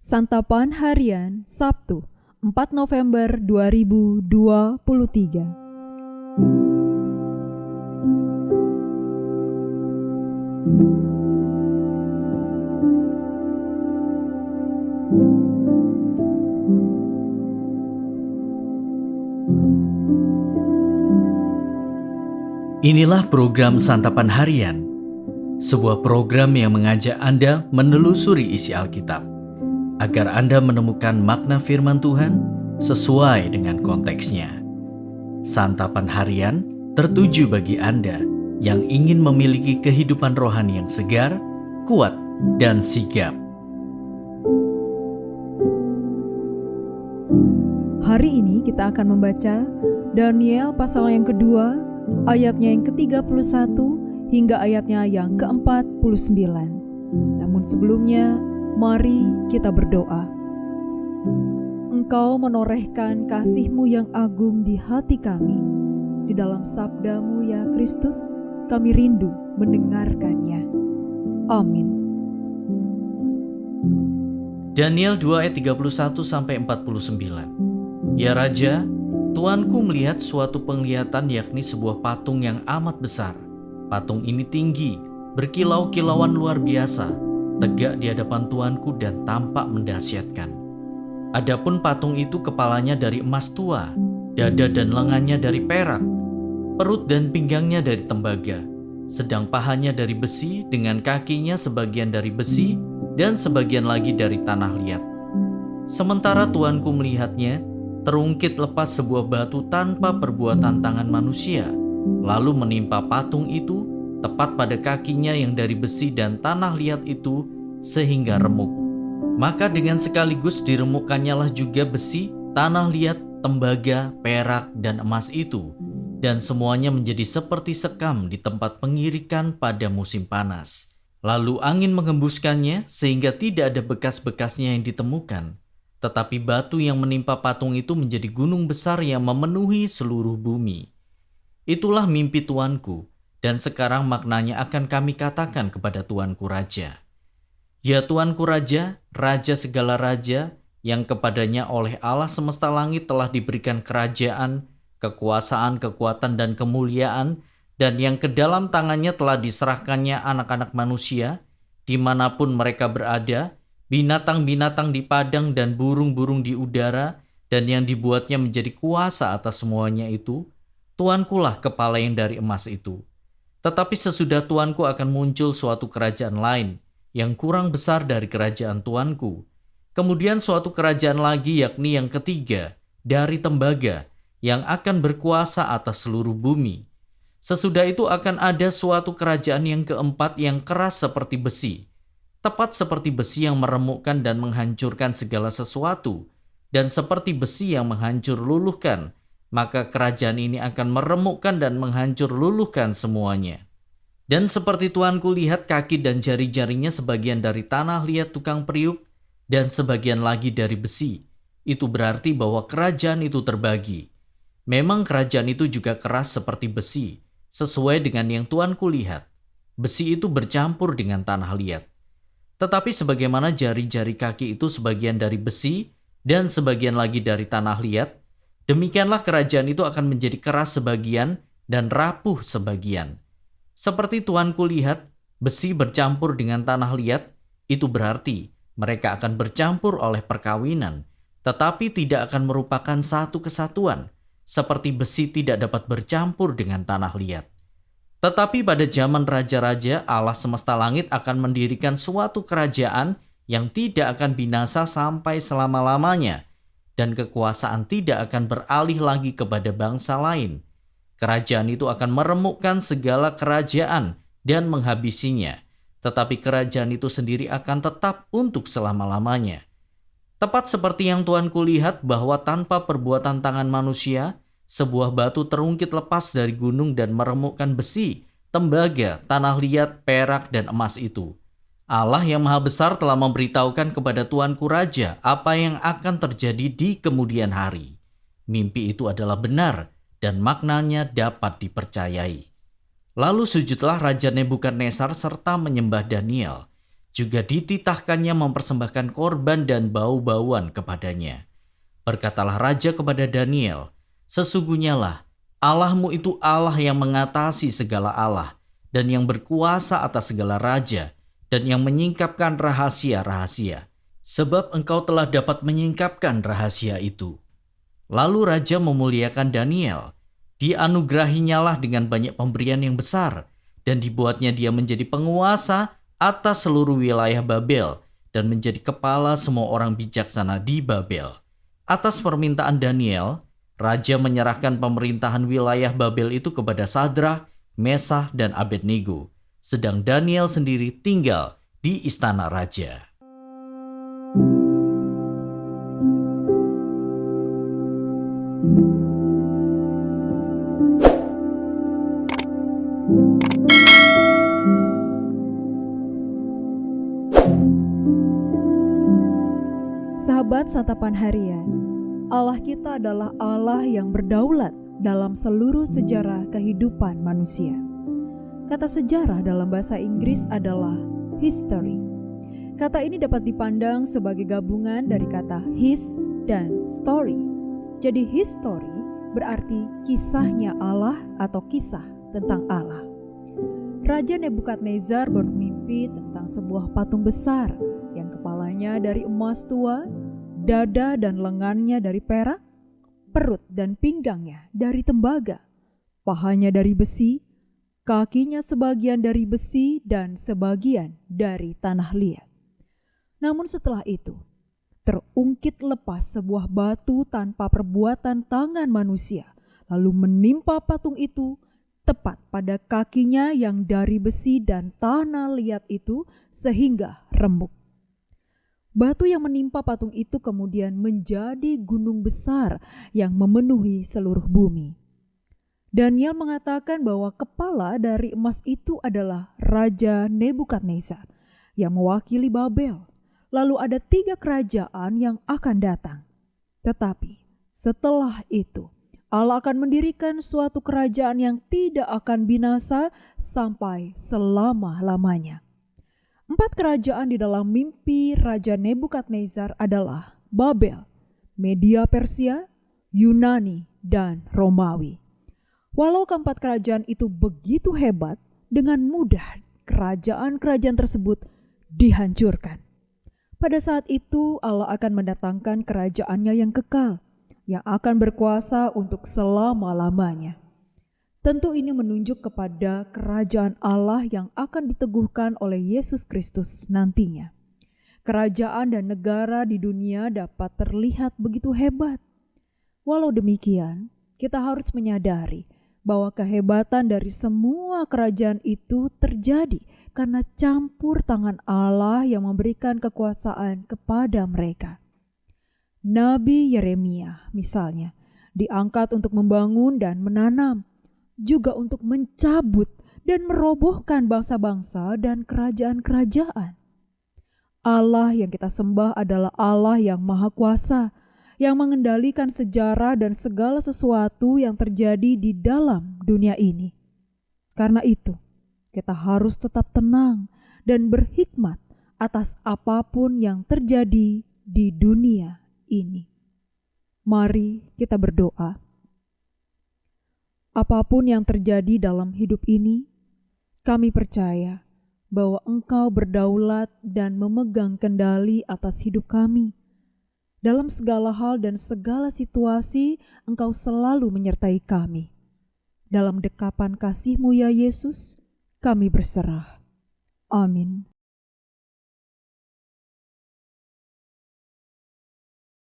Santapan Harian Sabtu 4 November 2023. Inilah program Santapan Harian, sebuah program yang mengajak Anda menelusuri isi Alkitab, agar Anda menemukan makna firman Tuhan sesuai dengan konteksnya. Santapan Harian tertuju bagi Anda yang ingin memiliki kehidupan rohani yang segar, kuat, dan sigap. Hari ini kita akan membaca Daniel pasal yang kedua, ayatnya yang ke-31 hingga ayatnya yang ke-49. Namun sebelumnya, mari kita berdoa. Engkau menorehkan kasih-Mu yang agung di hati kami. Di dalam sabda-Mu ya Kristus, kami rindu mendengarkannya. Amin. Daniel 2 ayat 31-49. Ya Raja, Tuanku melihat suatu penglihatan, yakni sebuah patung yang amat besar. Patung ini tinggi, berkilau-kilauan luar biasa, tegak di hadapan Tuanku dan tampak mendahsyatkan. Adapun patung itu kepalanya dari emas tua, dada dan lengannya dari perak, perut dan pinggangnya dari tembaga, sedang pahanya dari besi, dengan kakinya sebagian dari besi dan sebagian lagi dari tanah liat. Sementara Tuanku melihatnya, terungkit lepas sebuah batu tanpa perbuatan tangan manusia, lalu menimpa patung itu tepat pada kakinya yang dari besi dan tanah liat itu, sehingga remuk. Maka dengan sekaligus diremukkannya lah juga besi, tanah liat, tembaga, perak, dan emas itu, dan semuanya menjadi seperti sekam di tempat pengirikan pada musim panas. Lalu angin menghembuskannya sehingga tidak ada bekas-bekasnya yang ditemukan. Tetapi batu yang menimpa patung itu menjadi gunung besar yang memenuhi seluruh bumi. Itulah mimpi Tuanku, dan sekarang maknanya akan kami katakan kepada Tuanku Raja. Ya Tuanku Raja, Raja segala raja, yang kepadanya oleh Allah semesta langit telah diberikan kerajaan, kekuasaan, kekuatan, dan kemuliaan, dan yang ke dalam tangannya telah diserahkannya anak-anak manusia, dimanapun mereka berada, binatang-binatang di padang dan burung-burung di udara, dan yang dibuatnya menjadi kuasa atas semuanya itu, Tuankulah kepala yang dari emas itu. Tetapi sesudah Tuanku akan muncul suatu kerajaan lain, yang kurang besar dari kerajaan Tuanku. Kemudian suatu kerajaan lagi, yakni yang ketiga, dari tembaga, yang akan berkuasa atas seluruh bumi. Sesudah itu akan ada suatu kerajaan yang keempat yang keras seperti besi, tepat seperti besi yang meremukkan dan menghancurkan segala sesuatu, dan seperti besi yang menghancur luluhkan, maka kerajaan ini akan meremukkan dan menghancur luluhkan semuanya. Dan seperti Tuanku lihat, kaki dan jari-jarinya sebagian dari tanah liat tukang periuk, dan sebagian lagi dari besi. Itu berarti bahwa kerajaan itu terbagi. Memang kerajaan itu juga keras seperti besi, sesuai dengan yang Tuanku lihat. Besi itu bercampur dengan tanah liat. Tetapi sebagaimana jari-jari kaki itu sebagian dari besi dan sebagian lagi dari tanah liat, demikianlah kerajaan itu akan menjadi keras sebagian dan rapuh sebagian. Seperti Tuanku lihat, besi bercampur dengan tanah liat, itu berarti mereka akan bercampur oleh perkawinan, tetapi tidak akan merupakan satu kesatuan, seperti besi tidak dapat bercampur dengan tanah liat. Tetapi pada zaman raja-raja, Allah semesta langit akan mendirikan suatu kerajaan yang tidak akan binasa sampai selama-lamanya, dan kekuasaan tidak akan beralih lagi kepada bangsa lain. Kerajaan itu akan meremukkan segala kerajaan dan menghabisinya, tetapi kerajaan itu sendiri akan tetap untuk selama-lamanya. Tepat seperti yang Tuanku lihat, bahwa tanpa perbuatan tangan manusia, sebuah batu terungkit lepas dari gunung dan meremukkan besi, tembaga, tanah liat, perak, dan emas itu. Allah yang Maha Besar telah memberitahukan kepada Tuanku Raja apa yang akan terjadi di kemudian hari. Mimpi itu adalah benar dan maknanya dapat dipercayai. Lalu sujudlah Raja Nebukadnezar serta menyembah Daniel. Juga dititahkannya mempersembahkan korban dan bau-bauan kepadanya. Berkatalah raja kepada Daniel, "Sesungguhnya lah Allahmu itu Allah yang mengatasi segala Allah dan yang berkuasa atas segala raja dan yang menyingkapkan rahasia-rahasia, sebab engkau telah dapat menyingkapkan rahasia itu." Lalu raja memuliakan Daniel. Dianugerahinyalah dengan banyak pemberian yang besar dan dibuatnya dia menjadi penguasa atas seluruh wilayah Babel dan menjadi kepala semua orang bijaksana di Babel. Atas permintaan Daniel, raja menyerahkan pemerintahan wilayah Babel itu kepada Sadrak, Mesakh, dan Abednego, sedang Daniel sendiri tinggal di istana raja. Sahabat Santapan Harian, Allah kita adalah Allah yang berdaulat dalam seluruh sejarah kehidupan manusia. Kata sejarah dalam bahasa Inggris adalah history. Kata ini dapat dipandang sebagai gabungan dari kata his dan story. Jadi history berarti kisahnya Allah atau kisah tentang Allah. Raja Nebukadnezar bermimpi tentang sebuah patung besar yang kepalanya dari emas tua, dada dan lengannya dari perak, perut dan pinggangnya dari tembaga, pahanya dari besi, kakinya sebagian dari besi dan sebagian dari tanah liat. Namun setelah itu, terungkit lepas sebuah batu tanpa perbuatan tangan manusia, lalu menimpa patung itu tepat pada kakinya yang dari besi dan tanah liat itu sehingga remuk. Batu yang menimpa patung itu kemudian menjadi gunung besar yang memenuhi seluruh bumi. Daniel mengatakan bahwa kepala dari emas itu adalah Raja Nebukadnezar yang mewakili Babel. Lalu ada 3 kerajaan yang akan datang. Tetapi setelah itu Allah akan mendirikan suatu kerajaan yang tidak akan binasa sampai selama-lamanya. 4 kerajaan di dalam mimpi Raja Nebukadnezar adalah Babel, Media Persia, Yunani, dan Romawi. Walau keempat kerajaan itu begitu hebat, dengan mudah kerajaan-kerajaan tersebut dihancurkan. Pada saat itu Allah akan mendatangkan kerajaannya yang kekal, yang akan berkuasa untuk selama-lamanya. Tentu ini menunjuk kepada kerajaan Allah yang akan diteguhkan oleh Yesus Kristus nantinya. Kerajaan dan negara di dunia dapat terlihat begitu hebat. Walau demikian, kita harus menyadari bahwa kehebatan dari semua kerajaan itu terjadi karena campur tangan Allah yang memberikan kekuasaan kepada mereka. Nabi Yeremia misalnya diangkat untuk membangun dan menanam, juga untuk mencabut dan merobohkan bangsa-bangsa dan kerajaan-kerajaan. Allah yang kita sembah adalah Allah yang Maha Kuasa, yang mengendalikan sejarah dan segala sesuatu yang terjadi di dalam dunia ini. Karena itu, kita harus tetap tenang dan berhikmat atas apapun yang terjadi di dunia ini. Mari kita berdoa. Apapun yang terjadi dalam hidup ini, kami percaya bahwa Engkau berdaulat dan memegang kendali atas hidup kami. Dalam segala hal dan segala situasi, Engkau selalu menyertai kami. Dalam dekapan kasih-Mu ya Yesus, kami berserah. Amin.